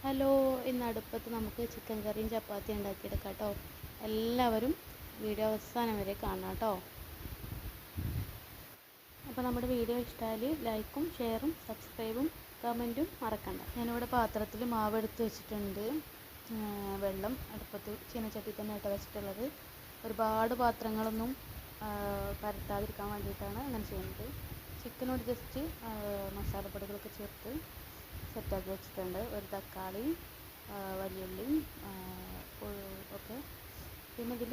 Hello, ഇന്ന് അടുപ്പത്ത് നമുക്ക് ചിക്കൻ കറിയും ചപ്പാത്തി ഉണ്ടാക്കിയെടുക്കാം കേട്ടോ. എല്ലാവരും വീഡിയോ അവസാനം വരെ കാണാം കേട്ടോ. അപ്പോൾ നമ്മുടെ വീഡിയോ ഇഷ്ടമായാൽ ലൈക്കും ഷെയറും സബ്സ്ക്രൈബും കമൻറ്റും മറക്കണ്ട. ഞാനിവിടെ പാത്രത്തിൽ മാവ് എടുത്ത് വെച്ചിട്ടുണ്ട്. വെള്ളം അടുപ്പത്ത് ചീനച്ചട്ടി തന്നെ ആയിട്ട് വെച്ചിട്ടുള്ളത്. ഒരുപാട് പാത്രങ്ങളൊന്നും പരത്താതിരിക്കാൻ വേണ്ടിയിട്ടാണ് അങ്ങനെ ചെയ്യുന്നത്. ചിക്കനോട് ജസ്റ്റ് മസാലപ്പൊടികളൊക്കെ ചേർത്ത് സെറ്റാക്കി വെച്ചിട്ടുണ്ട്. ഒരു തക്കാളി, വലിയുള്ളി ഒക്കെ, പിന്നെ ഇതിൽ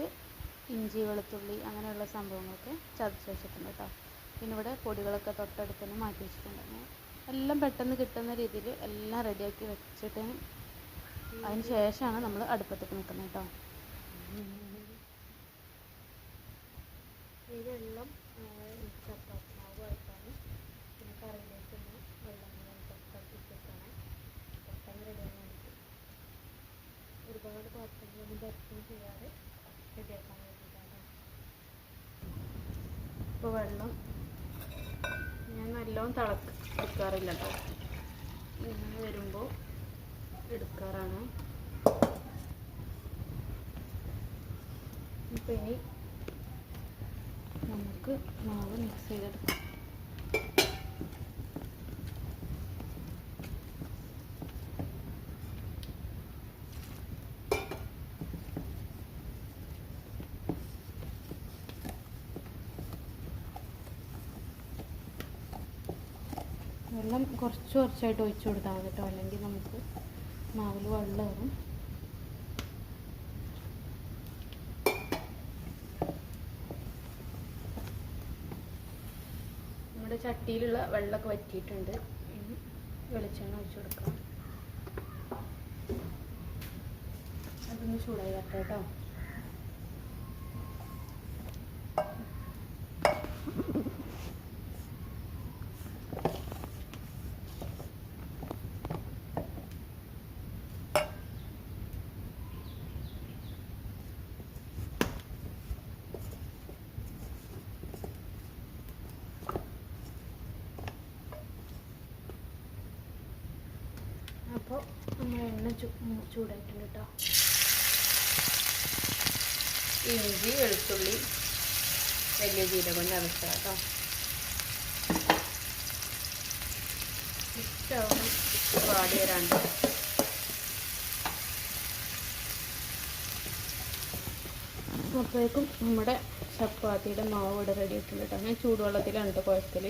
ഇഞ്ചി വെളുത്തുള്ളി അങ്ങനെയുള്ള സംഭവങ്ങളൊക്കെ ചതച്ച് വെച്ചിട്ടുണ്ട് കേട്ടോ. പിന്നെ ഇവിടെ പൊടികളൊക്കെ തൊട്ടടുത്ത് തന്നെ മാറ്റി വെച്ചിട്ടുണ്ട്. എല്ലാം പെട്ടെന്ന് കിട്ടുന്ന രീതിയിൽ എല്ലാം റെഡിയാക്കി വെച്ചിട്ട് അതിന് ശേഷമാണ് നമ്മൾ അടുപ്പത്തേക്ക് നിൽക്കുന്നത് കേട്ടോ. ഈ വെള്ളം ചപ്പാത്തി മാവ് വറുത്താണ്. പിന്നെ കറിയിലേക്കുള്ള വെള്ളം തിളപ്പിച്ചെടുത്താണ് പെട്ടെന്ന് റെഡിയാക്കാൻ വേണ്ടിയിട്ട്. ഒരുപാട് പാത്രങ്ങളൊന്നും പരത്തും ചെയ്യാതെ റെഡിയാക്കാൻ വേണ്ടിയിട്ടാണ്. ഇപ്പോൾ വെള്ളം ഞാൻ നല്ലോണം എടുക്കാറില്ല കേട്ടോ. ഇങ്ങനെ വരുമ്പോൾ എടുക്കാറാണ്. ഇപ്പോൾ ഇനി നമുക്ക് മാവ് മിക്സ് ചെയ്തെടുക്കാം. വെള്ളം കുറച്ചായിട്ട് ഒഴിച്ചു കൊടുത്താൽ മതി കേട്ടോ, അല്ലെങ്കിൽ നമുക്ക് മാവിൽ വെള്ളം കയറും. നമ്മുടെ ചട്ടിയിലുള്ള വെള്ളമൊക്കെ വറ്റിയിട്ടുണ്ട്. ഇനി വെളിച്ചെണ്ണ ഒഴിച്ചു കൊടുക്കാം. അതൊന്ന് ചൂടായി വരട്ടെ കേട്ടോ. അപ്പോൾ നമ്മൾ എണ്ണ ചൂടായിട്ടുണ്ട് കേട്ടോ. ഇഞ്ചി വെളുത്തുള്ളി വലിയ ജീരകം ചതച്ച കേട്ടോ. ഇഷ്ടമാവും പാടി വരാണ്ട്. അപ്പോഴേക്കും നമ്മുടെ ചപ്പാത്തിയുടെ മാവ് ഇവിടെ റെഡി ആയിട്ടുണ്ട് കേട്ടോ. ഞാൻ ചൂടുവെള്ളത്തിലാണ് കേട്ടോ കുഴക്കൽ.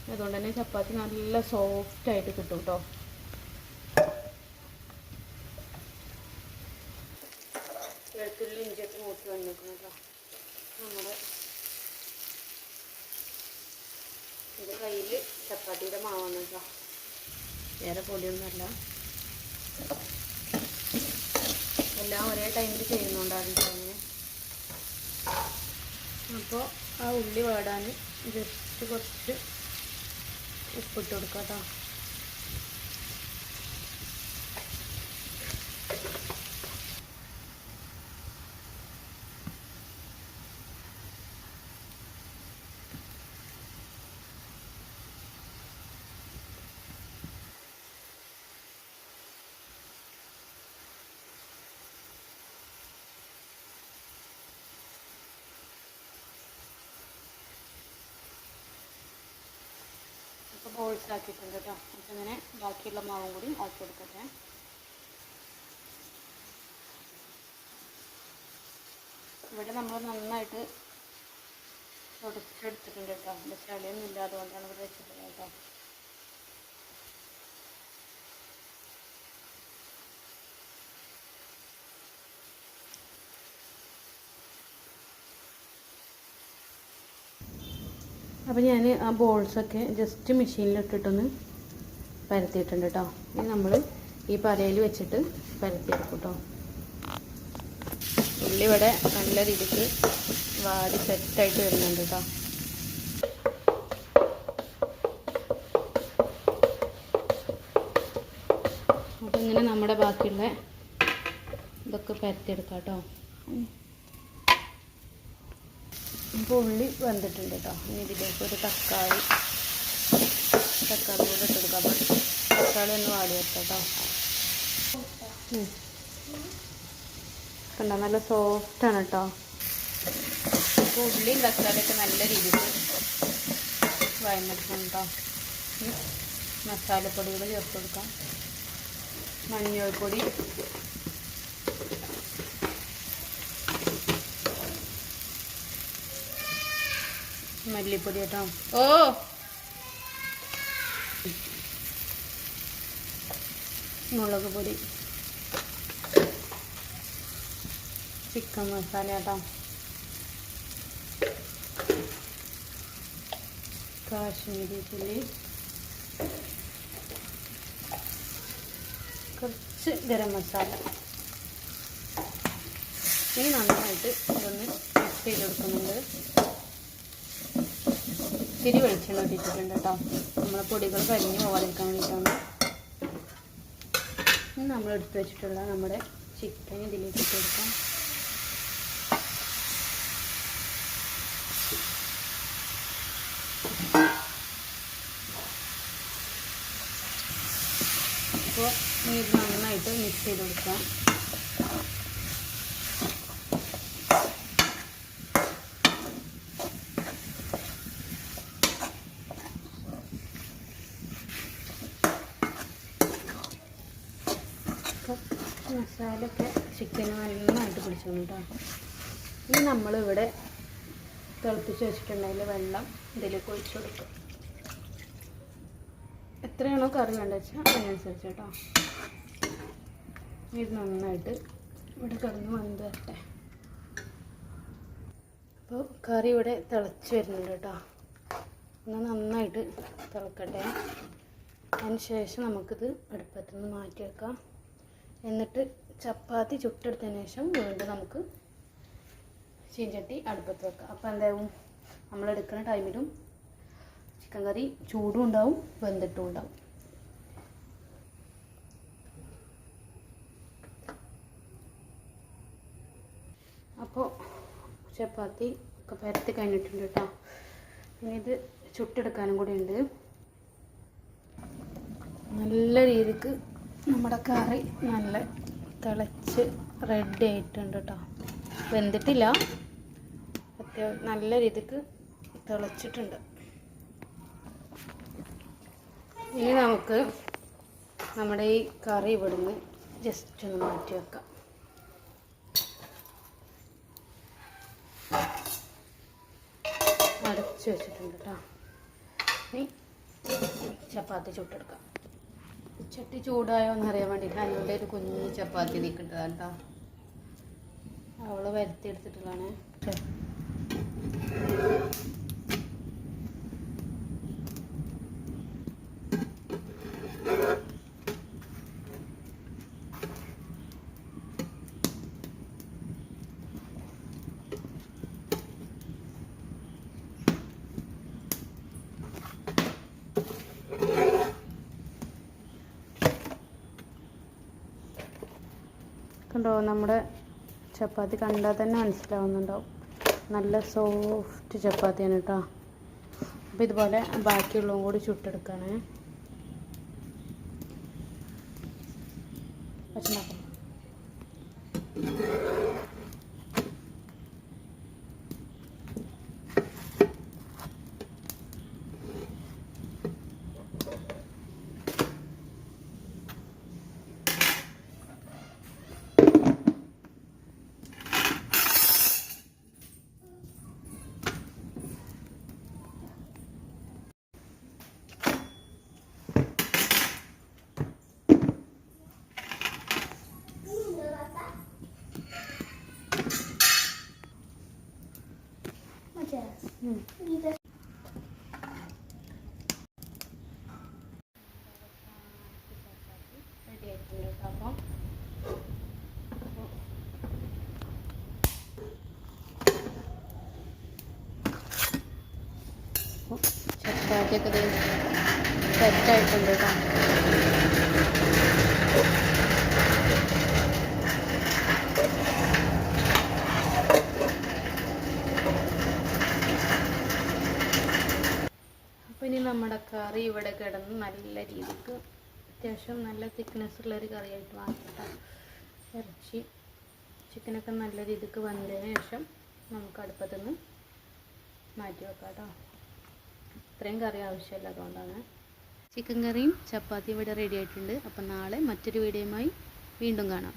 അതുകൊണ്ട് തന്നെ ചപ്പാത്തി നല്ല സോഫ്റ്റായിട്ട് കിട്ടും കേട്ടോ. വെളുത്തുള്ളി ഇഞ്ചിയൊക്കെ മൂത്ത് വന്നിരിക്കണം കേട്ടോ. നമ്മുടെ എൻ്റെ കയ്യിൽ ചപ്പാത്തിയുടെ മാവാണ് കേട്ടോ, വേറെ പൊടിയൊന്നുമല്ല. എല്ലാം ഒരേ ടൈമിൽ ചെയ്യുന്നുണ്ടാകും അങ്ങനെ. അപ്പോൾ ആ ഉള്ളി വാടാൻ ജസ്റ്റ് കുറച്ച് ഉപ്പിട്ട് കൊടുക്കാം കേട്ടോ. ഇപ്പോൾ ബോൾസ് ആക്കിയിട്ടുണ്ട് കേട്ടോ. അപ്പോൾ ഇങ്ങനെ ബാക്കിയുള്ള മാവും കൂടി ആക്കി കൊടുക്കട്ടെ. ഇവിടെ നമ്മൾ നന്നായിട്ട് തുടച്ചെടുത്തിട്ടുണ്ട് കേട്ടോ. അതിൻ്റെ ചളിയൊന്നും ഇല്ല, അതുകൊണ്ടാണ് ഇവിടെ വെച്ചിട്ടുള്ളത് കേട്ടോ. അപ്പോൾ ഞാൻ ആ ബോൾസൊക്കെ ജസ്റ്റ് മെഷീനിലിട്ടിട്ടൊന്ന് പരത്തിയിട്ടുണ്ട് കേട്ടോ. ഇനി നമ്മൾ ഈ പലയിൽ വെച്ചിട്ട് പരത്തിയെടുക്കും കേട്ടോ. ഉള്ളി ഇവിടെ നല്ല രീതിക്ക് വാടി സെറ്റായിട്ട് വരുന്നുണ്ട് കേട്ടോ. അപ്പോൾ ഇങ്ങനെ നമ്മുടെ ബാക്കിയുള്ള ഇതൊക്കെ പരത്തിയെടുക്കാം കേട്ടോ. ഇപ്പോൾ ഉള്ളി വെന്തിട്ടുണ്ട് കേട്ടോ. ഇനി ഇതിലേക്ക് ഒരു തക്കാളി കൂടെ ഇട്ടെടുക്കാം. അപ്പോൾ തക്കാളി ഒന്ന് വാടി വെക്കാം കേട്ടോ. കണ്ടോ നല്ല സോഫ്റ്റാണ് കേട്ടോ. അപ്പോൾ ഉള്ളിയും തക്കാളിയൊക്കെ നല്ല രീതിയിൽ വഴന്നെടുക്കണം കേട്ടോ. മസാലപ്പൊടികൾ ചേർത്ത് കൊടുക്കാം. മഞ്ഞൾപ്പൊടി, മല്ലിപ്പൊടി കേട്ടോ. മുളക് പൊടി, ചിക്കൻ മസാല കേട്ടോ, കാശ്മീരി ചില്ലി, കുറച്ച് ഗരം മസാല. ഇനി നന്നായിട്ട് ഇതൊന്ന് മിക്സ് ചെയ്ത് കൊടുക്കുന്നുണ്ട്. ഇത്തിരി വെളിച്ചെണ്ണ ഇട്ടിട്ടുണ്ട് കേട്ടോ, നമ്മളെ പൊടികൾ കരിഞ്ഞ് പോകാതിരിക്കാൻ വേണ്ടിയിട്ടാണ്. ഇനി നമ്മൾ എടുത്ത് വെച്ചിട്ടുള്ള നമ്മുടെ ചിക്കൻ ഇതിലേക്ക് ഇട്ട് കൊടുക്കാം. അപ്പോൾ ഇത് നന്നായിട്ട് മിക്സ് ചെയ്ത് കൊടുക്കാം. മസാലയൊക്കെ ചിക്കന് നന്നായിട്ട് പിടിച്ചോളൂ കേട്ടോ. ഇനി നമ്മളിവിടെ തിളപ്പിച്ച് വെച്ചിട്ടുണ്ടെങ്കിൽ വെള്ളം ഇതിലേക്ക് ഒഴിച്ചു കൊടുക്കും. എത്രയാണോ കറി വേണ്ടത് വെച്ചാൽ അതിനനുസരിച്ച് കേട്ടോ. ഇത് നന്നായിട്ട് ഇവിടെ കിടന്ന് വന്ന് വരട്ടെ. അപ്പോൾ കറി ഇവിടെ തിളച്ച് വരുന്നുണ്ട് കേട്ടോ. എന്നാൽ നന്നായിട്ട് തിളക്കട്ടെ. അതിന് ശേഷം നമുക്കിത് അടുപ്പത്തുനിന്ന് മാറ്റി വെക്കാം. എന്നിട്ട് ചപ്പാത്തി ചുട്ടെടുത്തതിന് ശേഷം വീണ്ടും നമുക്ക് ചീഞ്ചട്ടി അടുപ്പത്ത് വെക്കാം. അപ്പോൾ എന്താവും, നമ്മളെടുക്കുന്ന ടൈമിലും ചിക്കൻ കറി ചൂടും ഉണ്ടാവും വെന്തിട്ടും ഉണ്ടാവും. അപ്പോൾ ചപ്പാത്തി ഒക്കെ പരത്തി കഴിഞ്ഞിട്ടുണ്ട് കേട്ടോ. ഇനി ഇത് ചുട്ടെടുക്കാനും കൂടി ഉണ്ട്. നല്ല രീതിക്ക് നമ്മുടെ കറി നല്ല തിളച്ച് റെഡി ആയിട്ടുണ്ട് കേട്ടോ. വെന്തിട്ടില്ല, നല്ല രീതിക്ക് തിളച്ചിട്ടുണ്ട്. ഇനി നമുക്ക് നമ്മുടെ ഈ കറി ഇവിടുന്ന് ജസ്റ്റ് ഒന്ന് മാറ്റി വെക്കാം. അടച്ച് വെച്ചിട്ടുണ്ട് കേട്ടോ. ഇനി ചപ്പാത്തി ചുട്ടെടുക്കാം. ചട്ടി ചൂടായോ എന്നറിയാൻ വേണ്ടിയിട്ട് അതിൻ്റെ ഒരു കുഞ്ഞ് ചപ്പാത്തി നീക്കിട്ടതാണ് കേട്ടോ. അവള് വരുത്തിയെടുത്തിട്ടുള്ളതാണ്. കണ്ടോ, നമ്മുടെ ചപ്പാത്തി കണ്ടാൽ തന്നെ മനസ്സിലാവുന്നുണ്ടാവും. നല്ല സോഫ്റ്റ് ചപ്പാത്തിയാണ് കേട്ടോ. അപ്പോൾ ഇതുപോലെ ബാക്കിയുള്ളതും കൂടി ചുട്ടെടുക്കുകയാണ്. പച്ചമാക്കം റെഡി ആയിട്ടുണ്ട് കേട്ടോ. അപ്പം ചപ്പാത്തിയൊക്കെ സെറ്റായിട്ടുണ്ട് കേട്ടോ. അപ്പോൾ ഇനി നമ്മുടെ കറി ഇവിടെ കിടന്ന് നല്ല രീതിക്ക് അത്യാവശ്യം നല്ല തിക്നെസ് ഉള്ളൊരു കറിയായിട്ട് മാറ്റട്ടോ. ഇറച്ചി ചിക്കനൊക്കെ നല്ല രീതിക്ക് വന്നതിന് ശേഷം നമുക്ക് അടുപ്പത്തുനിന്ന് മാറ്റി വെക്കാം കേട്ടോ. ഇത്രയും കറി ആവശ്യമില്ല, അതുകൊണ്ടാണ്. ചിക്കൻ കറിയും ചപ്പാത്തിയും ഇവിടെ റെഡി ആയിട്ടുണ്ട്. അപ്പം നാളെ മറ്റൊരു വീഡിയോയുമായി വീണ്ടും കാണാം.